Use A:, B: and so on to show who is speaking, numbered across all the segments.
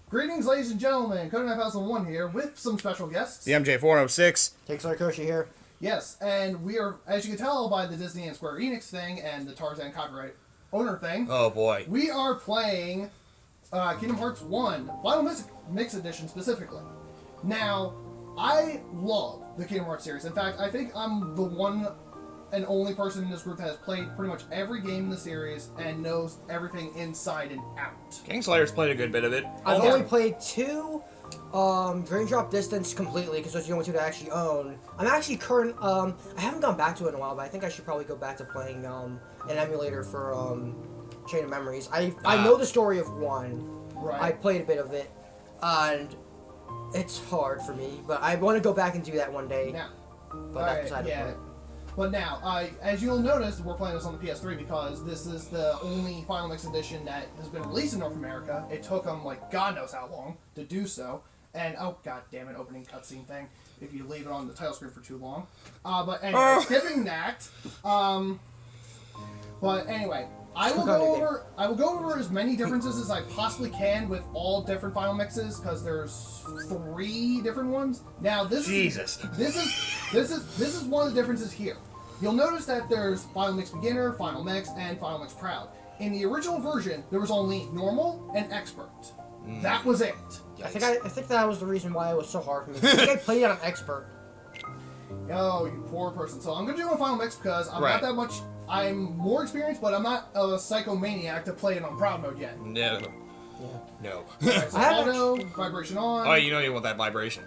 A: Greetings, ladies and gentlemen. Code 9001 here with some special guests.
B: The MJ406.
C: Take Sarkoshi here.
A: Yes, and we are, as you can tell by the Disney and Square Enix thing and the Tarzan copyright owner thing.
B: Oh boy.
A: We are playing Kingdom Hearts 1, Final Mix Edition specifically. Now, I love the Kingdom Hearts series. In fact, I think I'm the one and only person in this group that has played pretty much every game in the series and knows everything inside and out.
B: Kingslayer's played a good bit of it.
C: I've only played 2, Drain Drop Distance completely, because those are the only 2 that I actually own. I'm actually I haven't gone back to it in a while, but I think I should probably go back to playing an emulator for Chain of Memories. I know the story of 1.
A: Right.
C: I played a bit of it, and it's hard for me, but I want to go back and do that one day.
A: Now,
C: But that's beside the point.
A: But now, as you'll notice, we're playing this on the PS3 because this is the only Final Mix Edition that has been released in North America. It took them, like, God knows how long to do so. And, oh, god damn it, opening cutscene thing, if you leave it on the title screen for too long. But anyway, skipping that, but anyway, I will go over as many differences as I possibly can with all different Final Mixes, because there's 3 different ones. Now, this is one of the differences here. You'll notice that there's Final Mix Beginner, Final Mix, and Final Mix Proud. In the original version, there was only Normal and Expert. That was it.
C: I think that was the reason why it was so hard for me. I think I played it on Expert.
A: Oh, you poor person. So I'm going to do it on Final Mix because I'm not that much... I'm more experienced, but I'm not a psychomaniac to play it on Proud mode yet.
B: No.
C: Yeah.
B: No.
A: Alright, so auto, vibration on.
B: Oh, you know you want that vibration.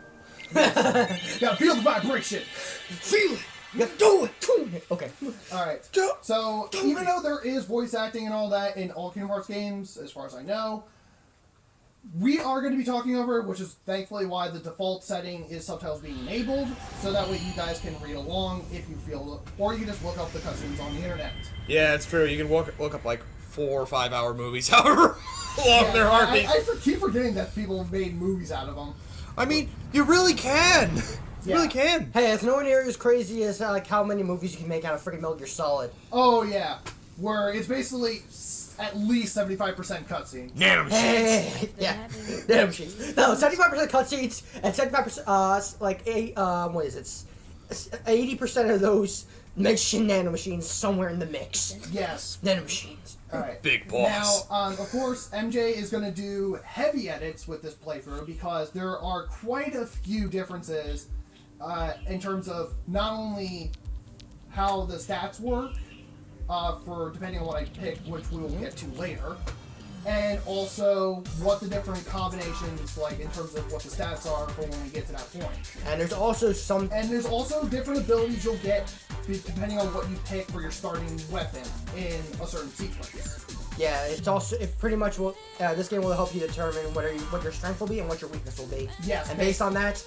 A: Gotta feel the vibration.
C: Feel it. You do it. Okay.
A: Alright. So, even though there is voice acting and all that in all Kingdom Hearts games, as far as I know, we are going to be talking over it, which is thankfully why the default setting is subtitles being enabled, so that way you guys can read along if you feel, or you can just look up the cutscenes on the internet.
B: Yeah, it's true. You can look up like 4 or 5 hour movies, however long their heart beats.
A: I keep forgetting that people made movies out of them.
B: I mean, you really can. You really can.
C: Hey, it's nowhere near as crazy as like how many movies you can make out of freaking Metal Gear Solid.
A: Oh yeah, where it's basically at least 75% cutscene.
B: Nanomachines.
C: Hey, yeah, nanomachines. No, 75% cutscenes and 75% what is it? 80% of those mention nanomachines somewhere in the mix.
A: Yes.
C: Nanomachines.
A: Alright.
B: Big boss.
A: Now, of course, MJ is going to do heavy edits with this playthrough because there are quite a few differences in terms of not only how the stats work, for depending on what I pick, which we will get to later, and also what the different combinations, like in terms of what the stats are for when we get to that point.
C: And there's also
A: different abilities you'll get depending on what you pick for your starting weapon in a certain sequence.
C: Yeah, it pretty much will. This game will help you determine what your strength will be and what your weakness will be.
A: Yes.
C: And based on that,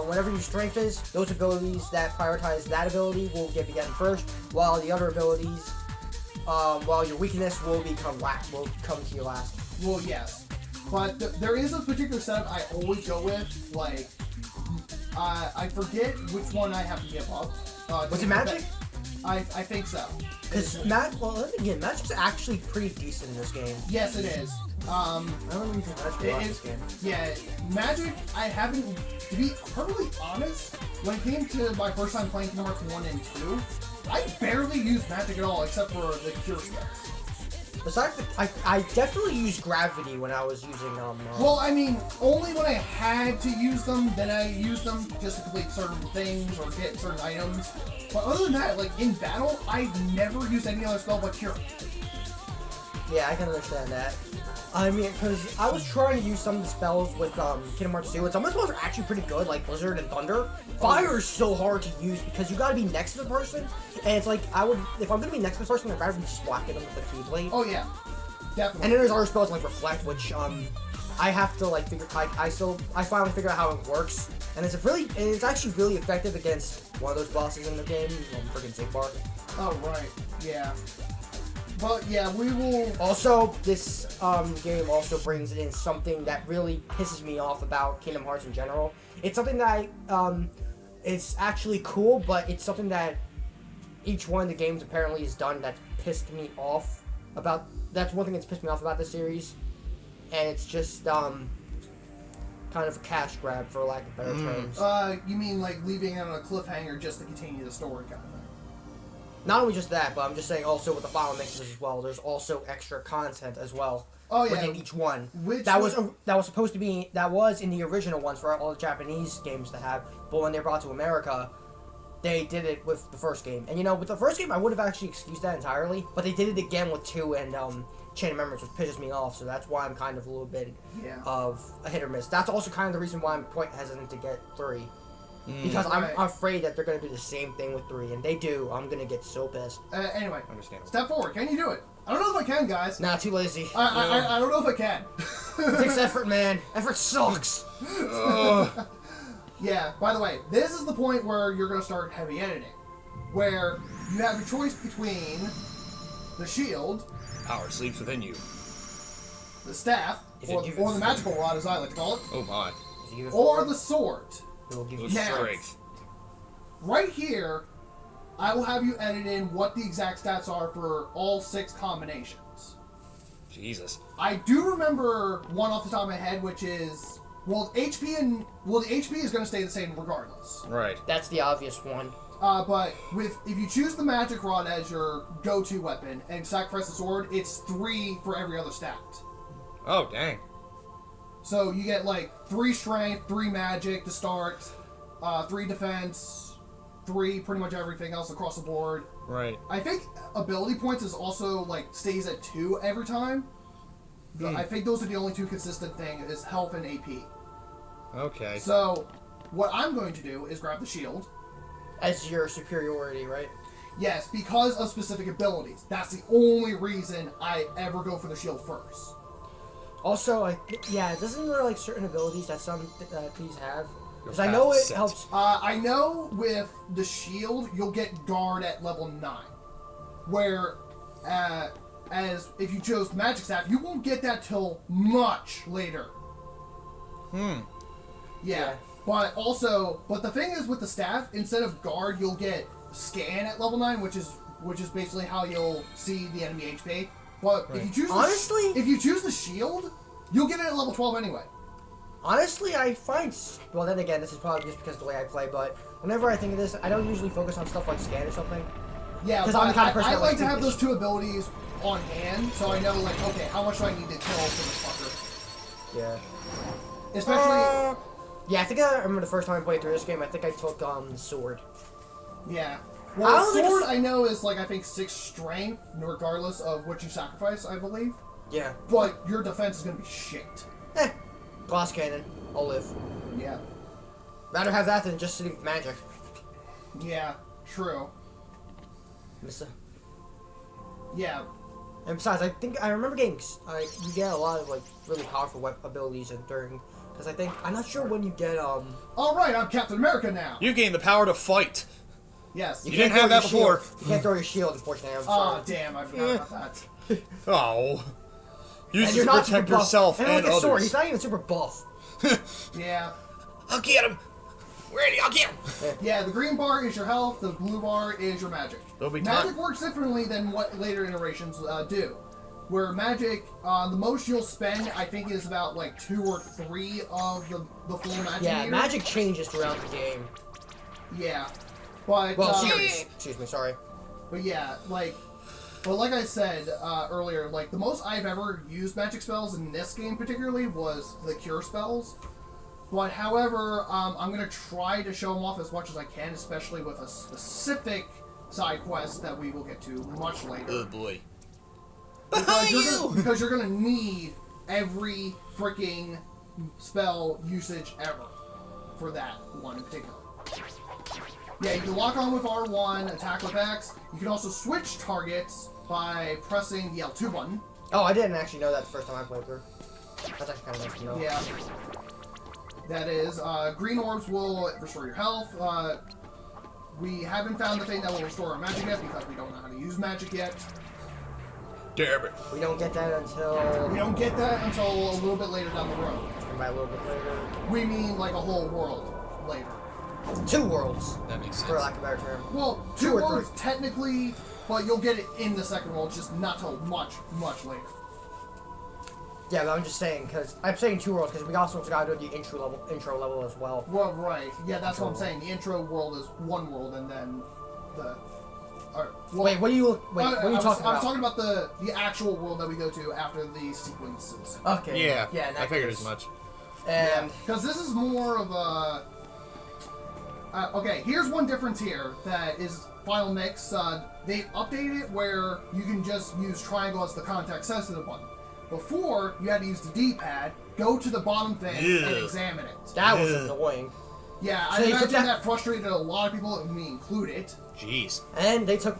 C: whatever your strength is, those abilities that prioritize that ability will get begun first, while the other abilities, while your weakness will come to you last.
A: Well, yes, but there is a particular setup I always go with. Like, I forget which one I have to give up.
C: Was it magic?
A: I think so.
C: Because magic's actually pretty decent in this game.
A: Yes, it is.
C: I don't really think magic a lot in this game.
A: Yeah, magic, I haven't, to be perfectly honest, when it came to my first time playing Kingdom Hearts 1 and 2, I barely used magic at all, except for the cure spells.
C: Besides, I definitely used gravity when I was using
A: well, I mean, only when I had to use them, then I used them just to complete certain things or get certain items. But other than that, like, in battle, I've never used any other spell but cure.
C: Yeah, I can understand that. I mean, because I was trying to use some of the spells with Kingdom Hearts 2, and some of the spells are actually pretty good, like Blizzard and Thunder. Fire is so hard to use because you gotta be next to the person, and it's like, if I'm gonna be next to the person, I'd rather just whack at them with a Keyblade.
A: Oh yeah, definitely.
C: And then there's other spells like Reflect, which I have to like figure. I finally figured out how it works, and it's actually really effective against one of those bosses in the game, freaking Zigbar.
A: Oh right, yeah. But yeah, we will.
C: Also, this game also brings in something that really pisses me off about Kingdom Hearts in general. It's something that it's actually cool, but it's something that each one of the games apparently has done that pissed me off about. That's one thing that's pissed me off about this series, and it's just kind of a cash grab, for lack of better terms.
A: You mean like leaving it on a cliffhanger just to continue the story kind of thing?
C: Not only just that, but I'm just saying also with the final mixes as well. There's also extra content as well.
A: Oh, yeah.
C: Within each one.
A: Which
C: that was supposed to be in the original ones for all the Japanese games to have, but when they brought to America, they did it with the first game. And with the first game, I would have actually excused that entirely, but they did it again with 2 and Chain of Memories, which pisses me off. So that's why I'm kind of a little bit of a hit or miss. That's also kind of the reason why I'm quite hesitant to get 3. Because I'm afraid that they're going to do the same thing with 3, and they do. I'm going to get so pissed.
A: Anyway,
B: Understandable.
A: step forward. Can you do it? I don't know if I can, guys.
C: Nah, too lazy.
A: I don't know if I can.
C: It takes effort, man. Effort sucks.
A: Yeah, by the way, this is the point where you're going to start heavy editing. Where you have a choice between the shield,
B: Power sleeps within you.
A: the staff, or the magical rod, as I like to call it,
B: Oh my.
A: or the sword.
C: It will give you
B: Those
A: Now-
B: strength.
A: Right here, I will have you edit in what the exact stats are for all 6 combinations.
B: Jesus.
A: I do remember one off the top of my head, which is the HP is going to stay the same regardless.
B: Right.
C: That's the obvious one.
A: But if you choose the magic rod as your go-to weapon and sacrifice the sword, it's 3 for every other stat.
B: Oh, dang.
A: So you get like 3 strength, 3 magic to start, 3 defense, 3 pretty much everything else across the board.
B: Right.
A: I think ability points is also like stays at 2 every time. I think those are the only 2 consistent things is health and AP.
B: Okay.
A: So what I'm going to do is grab the shield.
C: As your superiority, right?
A: Yes, because of specific abilities. That's the only reason I ever go for the shield first.
C: Also, doesn't there like certain abilities that these have? Because I
B: path
C: know
B: is
C: it
B: set.
C: helps.
A: I know with the shield, you'll get guard at level 9. Where, as if you chose magic staff, you won't get that till much later. Yeah. But the thing is with the staff, instead of guard, you'll get scan at level 9, which is basically how you'll see the enemy HP. But if you choose if you choose the shield, you'll get it at level 12 anyway.
C: Honestly, I find... Well, then again, this is probably just because of the way I play, but whenever I think of this, I don't usually focus on stuff like scan or something.
A: Yeah,
C: 'Cause
A: but
C: I'm the kind of person
A: I
C: that
A: like
C: likes
A: to
C: to
A: have
C: do
A: those 2 abilities on hand, so I know, like, okay, how much do I need to kill for this fucker?
C: Yeah.
A: Especially...
C: Yeah, I think I remember the first time I played through this game, I think I took the sword.
A: Yeah.
C: I
A: Well,
C: don't think
A: sword
C: it's-
A: I know is, like, I think 6 strength, regardless of what you sacrifice, I believe.
C: Yeah.
A: But your defense is going to be shit.
C: Glass cannon. I'll live.
A: Yeah.
C: Rather have that than just sitting with magic.
A: Yeah, true. Yeah.
C: And besides, I remember getting, you get a lot of, like, really powerful abilities during, because I'm not sure when you get,
A: Alright, I'm Captain America now!
B: You gained the power to fight.
A: Yes.
B: You didn't
C: can't
B: have
C: throw
B: that
C: your
B: before.
C: shield. You can't throw your shield, unfortunately, I'm
A: Oh,
C: sorry.
A: damn, I forgot about that.
B: Oh. Use
C: And
B: it
C: you're
B: to
C: not super
B: protect
C: buff.
B: yourself and
C: like a sword,
B: others.
C: he's not even super buff.
A: Yeah.
B: I'll get him. Ready, I'll get him.
A: Yeah, the green bar is your health, the blue bar is your magic.
B: There'll be
A: Magic
B: time.
A: works differently than what later iterations do. Where magic, the most you'll spend, I think, is about like 2 or 3 of the full magic
C: Yeah,
A: meter.
C: magic changes throughout the game.
A: Yeah. But,
C: Well, series. Excuse me, sorry.
A: but yeah, like I said earlier, like the most I've ever used magic spells in this game particularly was the cure spells. But however, I'm gonna try to show them off as much as I can, especially with a specific side quest that we will get to much later.
B: Oh boy.
A: Because you're gonna need every freaking spell usage ever for that one in particular. Yeah, you can lock on with R1, attack with X. You can also switch targets by pressing the L2 button.
C: Oh, I didn't actually know that the first time I played through. That's actually kind of nice to know.
A: Yeah. That is, green orbs will restore your health. We haven't found the thing that will restore our magic yet because we don't know how to use magic yet.
B: Damn it.
C: We don't get that until...
A: We don't get that until a little bit later down the road.
C: And by a little bit later.
A: We mean like a whole world later.
C: 2 worlds,
B: That makes sense.
C: for lack of a better term.
A: Well,
C: 2
A: 2
C: or
A: worlds
C: 3.
A: technically, but you'll get it in the second world, just not till much, much later.
C: Yeah, but I'm just saying because I'm saying 2 worlds because we also got to do the intro level as well.
A: Well, right. Yeah, that's what I'm saying. The intro world is one world, and then the. Well,
C: Wait, what are you talking about?
A: I was talking about the actual world that we go to after the sequences.
C: Okay.
B: Yeah.
C: Yeah.
B: I figured as much.
C: And
A: Because this is more of a. Okay, here's one difference here that is Final Mix. They updated it where you can just use triangle as the context sensitive button. Before, you had to use the D-pad, go to the bottom thing, and examine it.
C: that was annoying.
A: Yeah,
C: So
A: I
C: they took
A: imagine
C: that-
A: that frustrated a lot of people, and me included.
B: Jeez.
C: And they took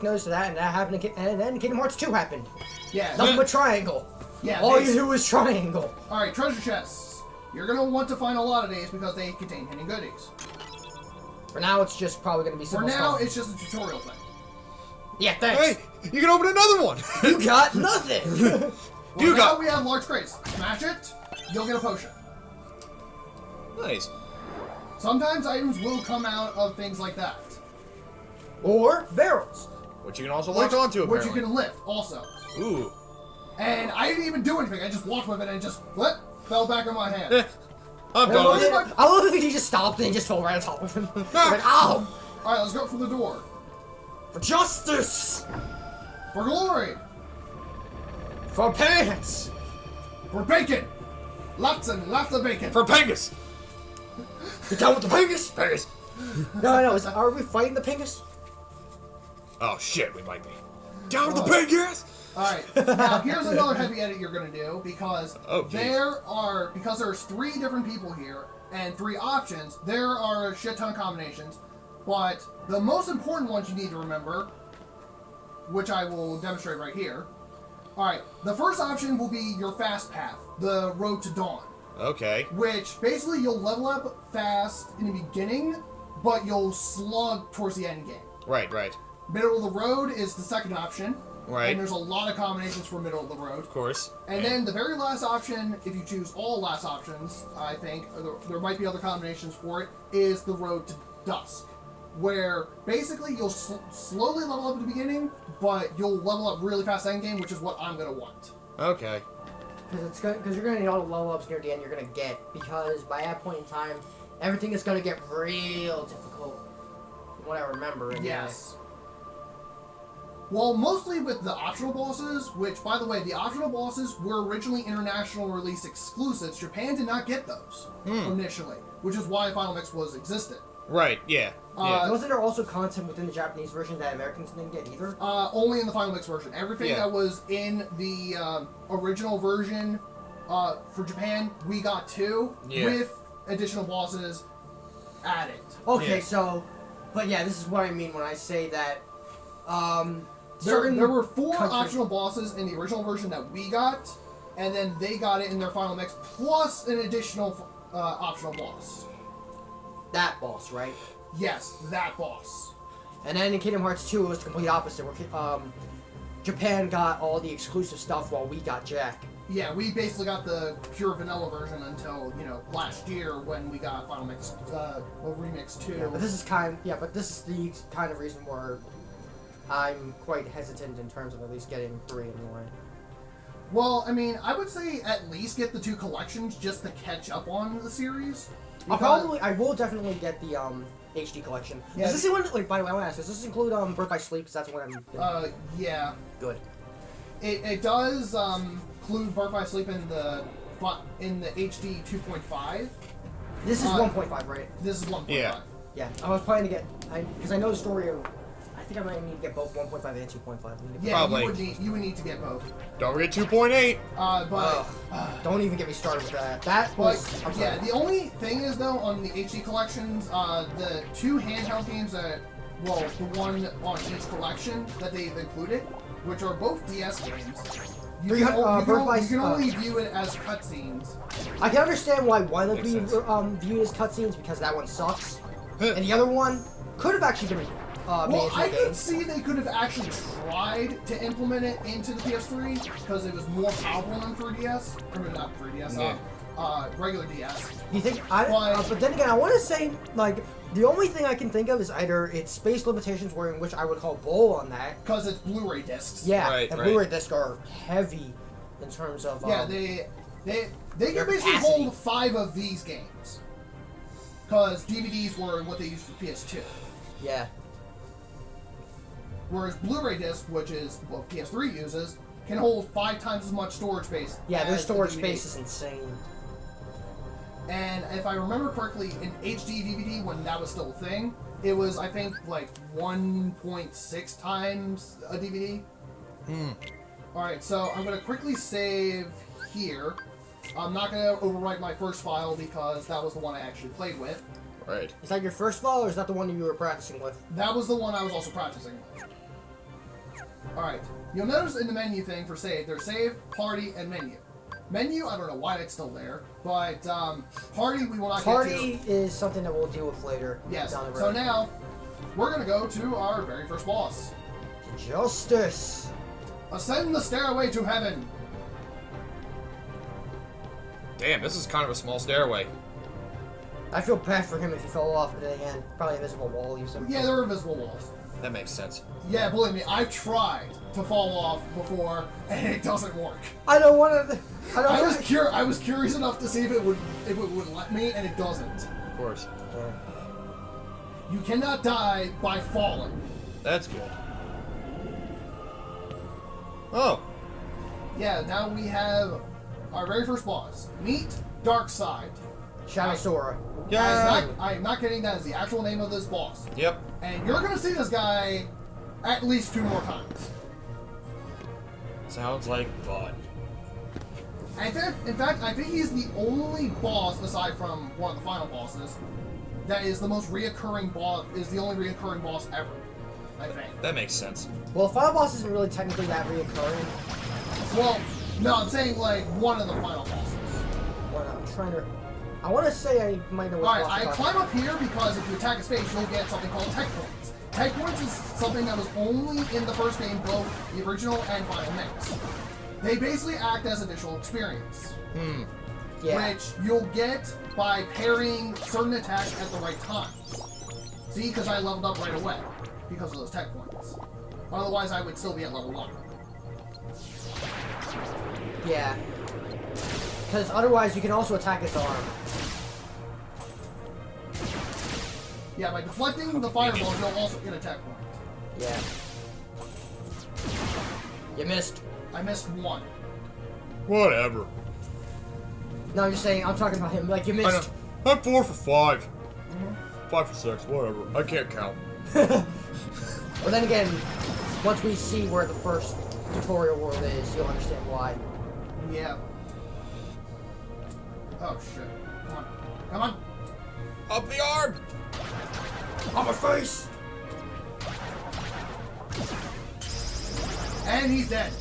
C: notice of that, and that happened. And then Kingdom Hearts 2 happened.
A: Yeah.
C: Nothing but triangle.
A: Yeah.
C: All you do is triangle.
A: Alright, treasure chests. You're gonna want to find a lot of these because they contain hidden goodies.
C: For now, it's just probably gonna be
A: For
C: simple
A: now,
C: stuff.
A: it's just a tutorial thing.
C: Yeah, thanks.
B: Hey, you can open another one.
C: You got nothing.
A: Well,
B: You
A: now
B: got-
A: we have large crates. Smash it, you'll get a potion.
B: Nice.
A: Sometimes items will come out of things like that.
C: Or barrels.
B: Which you can also latch onto,
A: Which
B: apparently.
A: you can lift, also.
B: Ooh.
A: And I didn't even do anything. I just walked with it and it just fell back in my hand.
B: Eh, I'm
C: I
B: done.
C: love
B: with it.
C: that he just stopped and he just fell right on top of him.
B: Ah.
C: Like, ow!
A: Alright, let's go for the door.
C: For justice!
A: For glory!
C: For pants!
A: For bacon! Lots and lots of bacon!
B: For Pengus.
C: You down with the Pingus?
B: Pengus.
C: No. Are we fighting the Pingus?
B: Oh shit, we might be. Down with the Pengus.
A: Alright, now here's another heavy edit you're gonna do because
B: Oh, geez.
A: because there's 3 different people here and 3 options, there are a shit ton of combinations, but the most important ones you need to remember, which I will demonstrate right here. Alright, the first option will be your fast path, the Road to Dawn,
B: Okay.
A: which basically you'll level up fast in the beginning, but you'll slug towards the end game.
B: Right, right.
A: Middle of the road is the second option.
B: Right.
A: And there's a lot of combinations for middle of the road.
B: Of course.
A: And then the very last option, if you choose all last options, I think, or there might be other combinations for it, is the Road to Dusk. Where basically you'll slowly level up at the beginning, but you'll level up really fast endgame, which is what I'm going to want.
B: Okay.
C: Because you're gonna need all the level ups near the end you're gonna get. Because by that point in time, everything is gonna get real difficult. From what I remember. Anyway.
A: Yes. Well, mostly with the optional bosses, which, by the way, the optional bosses were originally international release exclusives. Japan did not get those initially, which is why Final Mix was existed.
B: Right, yeah. Yeah.
C: Wasn't there also content within the Japanese version that Americans didn't get either?
A: Only in the Final Mix version. Everything
B: Yeah.
A: that was in the original version for Japan, we got too,
B: Yeah.
A: with additional bosses added.
C: Okay,
B: Yeah.
C: so, but yeah, this is what I mean when I say that.
A: There were 4
C: countries-
A: optional bosses in the original version that we got, and then they got it in their Final Mix, plus an additional optional boss.
C: That boss, right?
A: Yes, that boss.
C: And then in Kingdom Hearts 2, it was the complete opposite. Where Japan got all the exclusive stuff while we got Jack.
A: Yeah, we basically got the pure vanilla version until, last year when we got Final Mix, Remix 2.
C: Yeah, but this is the kind of reason where I'm quite hesitant in terms of at least getting 3 anyway.
A: Well, I mean, I would say at least get the 2 collections just to catch up on the series.
C: I will definitely get the HD collection.
A: Yeah.
C: Does this include, by the way, I want to ask, does this include Birth by Sleep? Because that's what I'm
A: Yeah.
C: good.
A: It does include Birth by Sleep in the HD 2.5.
C: This is 1.5, right?
A: This is 1.5.
B: Yeah.
C: Yeah, I was planning to get, because I know the story of, I think I might need to get both 1.5 and 2.5.
A: Yeah,
B: Probably.
A: you would need to get both.
B: Don't forget 2.8.
A: But
C: Don't even get me started with that. That was, I'm sorry.
A: yeah, the only thing is though on the HD collections, the 2 handheld games the one on each collection that they've included, which are both DS games. You can only view it as cutscenes.
C: I can understand why one would be viewed as cutscenes because that one sucks, and the other one could have actually been
A: Well,
C: made
A: I
C: into a
A: could
C: game.
A: see they could have actually tried to implement it into the PS3 because it was more powerful than 3DS. I mean, not 3DS, regular DS.
C: You think?
A: But-
C: But then again, I want to say like the only thing I can think of is either it's space limitations, where in which I would call bull on that.
A: Because it's Blu-ray discs.
C: Yeah,
B: Right,
C: and
B: right.
C: Blu-ray discs are heavy. in terms of
A: Yeah, they can
C: their
A: basically
C: capacity.
A: hold 5 of these games. Because DVDs were what they used for PS2.
C: yeah.
A: Whereas Blu-ray disc, which is what PS3 uses, can hold 5 times as much storage space.
C: Yeah, their
A: as the
C: storage
A: DVD.
C: space is insane.
A: And if I remember correctly, in HD DVD, when that was still a thing, it was, I think, like 1.6 times a DVD. Alright, so I'm going to quickly save here. I'm not going to overwrite my first file because that was the one I actually played with.
B: Right.
C: Is that your first file, or is that the one you were practicing with?
A: That was the one I was also practicing with. Alright, you'll notice in the menu thing for save, there's save, party, and menu. Menu, I don't know why it's still there, but party we will not get
C: Party
A: to.
C: is something that we'll deal with later.
A: Yes,
C: Down the road.
A: so now, we're going to go to our very first boss.
C: Justice.
A: Ascend the stairway to heaven.
B: Damn, this is kind of a small stairway.
C: I feel bad for him if he fell off, but then again, probably a visible wall leaves him.
A: Yeah, there are invisible walls.
B: That makes sense.
A: Yeah, believe me, I've tried to fall off before, and it doesn't work.
C: I don't want to.
A: I was curious enough to see if it would let me, and it doesn't.
B: Of course.
A: You cannot die by falling.
B: That's good. Oh.
A: Yeah, now we have our very first boss. Meet Darkseid.
C: Shadow Sora.
B: Yeah.
A: I'm not kidding, that is the actual name of this boss.
B: Yep.
A: And you're gonna see this guy at least 2 more times.
B: Sounds like fun.
A: In fact, I think he's the only boss, aside from one of the final bosses, that is the most reoccurring boss, is the only reoccurring boss ever, I think.
B: That makes sense.
C: Well, the final boss isn't really technically that reoccurring.
A: Well, no, I'm saying, like, one of the final bosses.
C: What I'm trying to. I want to say I might know what
A: Alright,
C: boss
A: I
C: you're talking
A: climb
C: about.
A: up here because if you attack a space, you'll get something called tech points. Tech points is something that was only in the first game, both the original and final mix. They basically act as additional experience,
C: Yeah.
A: which you'll get by parrying certain attacks at the right times. See, because I leveled up right away because of those tech points. Otherwise, I would still be at level 1.
C: Yeah. Because otherwise, you can also attack its arm.
A: Yeah, by deflecting the fireball, you'll also get a tech point.
C: Yeah. You missed.
A: I missed 1.
B: Whatever.
C: No, I'm just saying. I'm talking about him. Like you
B: I know.
C: missed.
B: I'm 4 for 5. 5 for 6. Whatever. I can't count.
C: But then again, once we see where the first tutorial world is, you'll understand why.
A: Yeah. Oh shit. Come on. Come on.
B: Up the arm.
C: On my face.
A: And he's dead.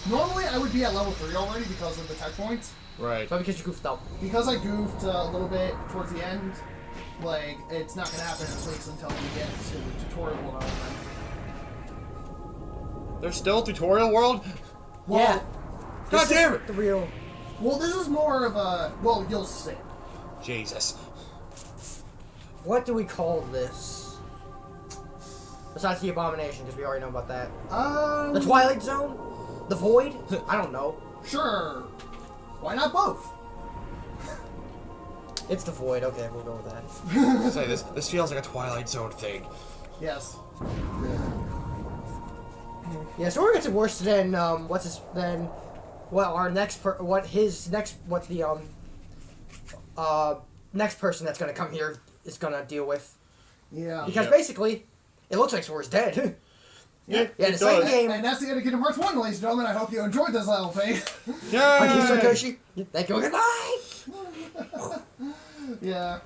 A: Normally I would be at level 3 already because of the tech points.
B: Right.
C: But because you goofed up.
A: Because I goofed a little bit towards the end, like, it's not gonna happen at least until we get to the tutorial world.
B: There's still a tutorial world?
A: Well,
C: Yeah.
B: God
C: This
B: damn
C: is
B: it!
C: The real.
A: well, this is more of a, well, you'll see.
B: Jesus.
C: What do we call this? Besides the abomination, because we already know about that. The Twilight Zone? The Void? I don't know.
A: Sure. Why not both?
C: It's the Void. Okay, we'll go with that.
B: Say this feels like a Twilight Zone thing.
A: Yes.
C: Yeah, so we're gonna get worse than well, our next next person that's gonna come here is gonna deal with,
A: Yeah.
C: because
B: Yeah.
C: basically it looks like Sora's dead.
B: Yeah,
C: Yeah, the second game.
A: And that's the end of Kingdom Hearts 1, ladies and gentlemen. I hope you enjoyed this level thing.
C: I keep
B: Yeah.
C: Satoshi. Thank you. Good night.
A: Yeah.